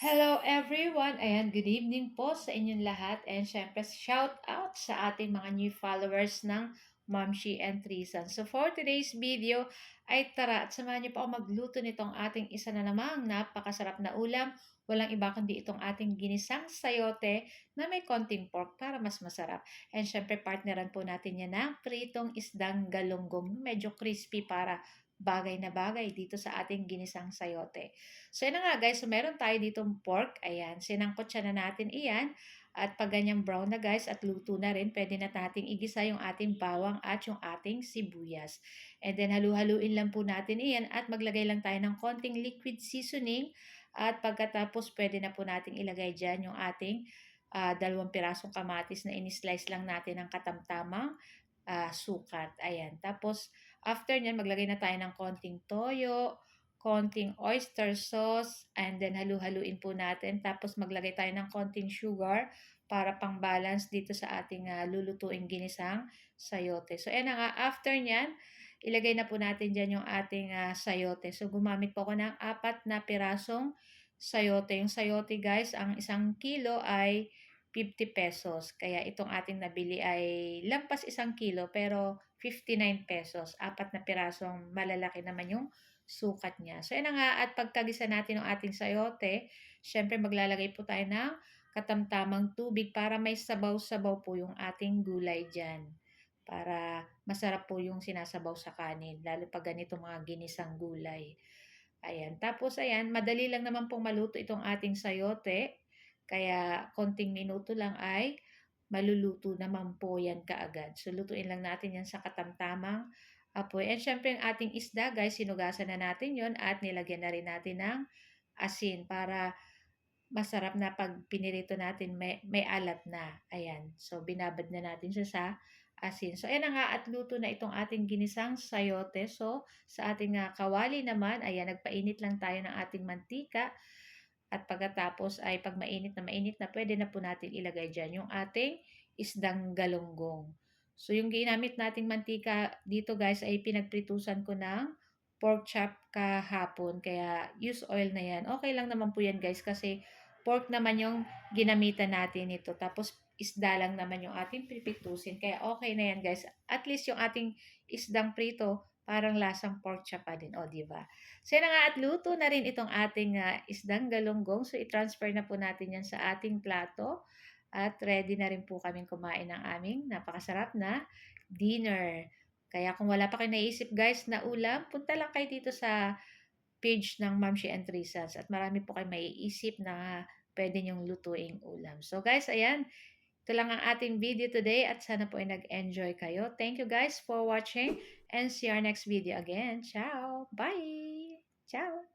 Hello everyone! Ayan, good evening po sa inyong lahat and syempre shout out sa ating mga new followers ng Momshi and Trisan. So for today's video ay tara at samahan niyo po ako magluto nitong ating isa na namang napakasarap na ulam. Walang iba kundi itong ating ginisang sayote na may konting pork para mas masarap. And syempre partneran po natin yan ng pritong isdang galunggong medyo crispy para bagay na bagay dito sa ating ginisang sayote. So, yun na nga guys. So, meron tayo ditong pork. Ayan. Sinangkot siya na natin iyan. At pag ganyang brown na guys at luto na rin, pwede na nating igisa yung ating bawang at yung ating sibuyas. And then halu-haluin lang po natin iyan at maglagay lang tayo ng konting liquid seasoning. At pagkatapos pwede na po nating ilagay dyan yung ating 2 pirasong kamatis na in-slice lang natin ng katamtamang sukat. Ayan. Tapos after nyan, maglagay na tayo ng konting toyo, konting oyster sauce, and then halu-haluin po natin. Tapos maglagay tayo ng konting sugar para pang-balance dito sa ating lulutuing ginisang sayote. So, ayan na nga. After nyan, ilagay na po natin dyan yung ating sayote. So, gumamit po ako ng 4 pirasong sayote. Yung sayote guys, ang 1 kilo ay 50 pesos. Kaya itong ating nabili ay lampas 1 kilo pero 59 pesos. 4 pirasong malalaki naman yung sukat niya. So, yan nga. At pagkagisa natin ng ating sayote, syempre maglalagay po tayo ng katamtamang tubig para may sabaw-sabaw po yung ating gulay dyan. Para masarap po yung sinasabaw sa kanin. Lalo pag ganito mga ginisang gulay. Ayan. Tapos, ayan, madali lang naman pong maluto itong ating sayote. Kaya, konting minuto lang ay maluluto naman po yan kaagad. So, lutuin lang natin yan sa katamtamang apoy. And syempre, yung ating isda, guys, sinugasan na natin yon at nilagyan na rin natin ng asin para masarap na pag pinirito natin, may alat na. Ayan. So, binabad na natin siya sa asin. So, ayan na nga at luto na itong ating ginisang sayote. So, sa ating kawali naman, ayan, nagpainit lang tayo ng ating mantika. At pagkatapos ay pag mainit na, pwede na po natin ilagay dyan yung ating isdang galunggong. So, yung ginamit nating mantika dito guys ay pinagpritusan ko ng pork chop kahapon. Kaya use oil na yan. Okay lang naman po yan guys kasi pork naman yung ginamitan natin ito. Tapos isda lang naman yung ating pipitusin. Kaya okay na yan guys. At least yung ating isdang prito parang lasang pork chop pa din. O, diba? So, yan na nga at luto na rin itong ating isdang galunggong. So, i-transfer na po natin yan sa ating plato. At ready na rin po kaming kumain ng aming napakasarap na dinner. Kaya kung wala pa kayo naisip guys na ulam, punta lang kayo dito sa page ng Mamshi and Trisans at marami po kayo maiisip na pwede nyong lutuing ulam. So guys, ayan, ito lang ang ating video today at sana po ay nag-enjoy kayo. Thank you guys for watching and see our next video again. Ciao! Bye! Ciao!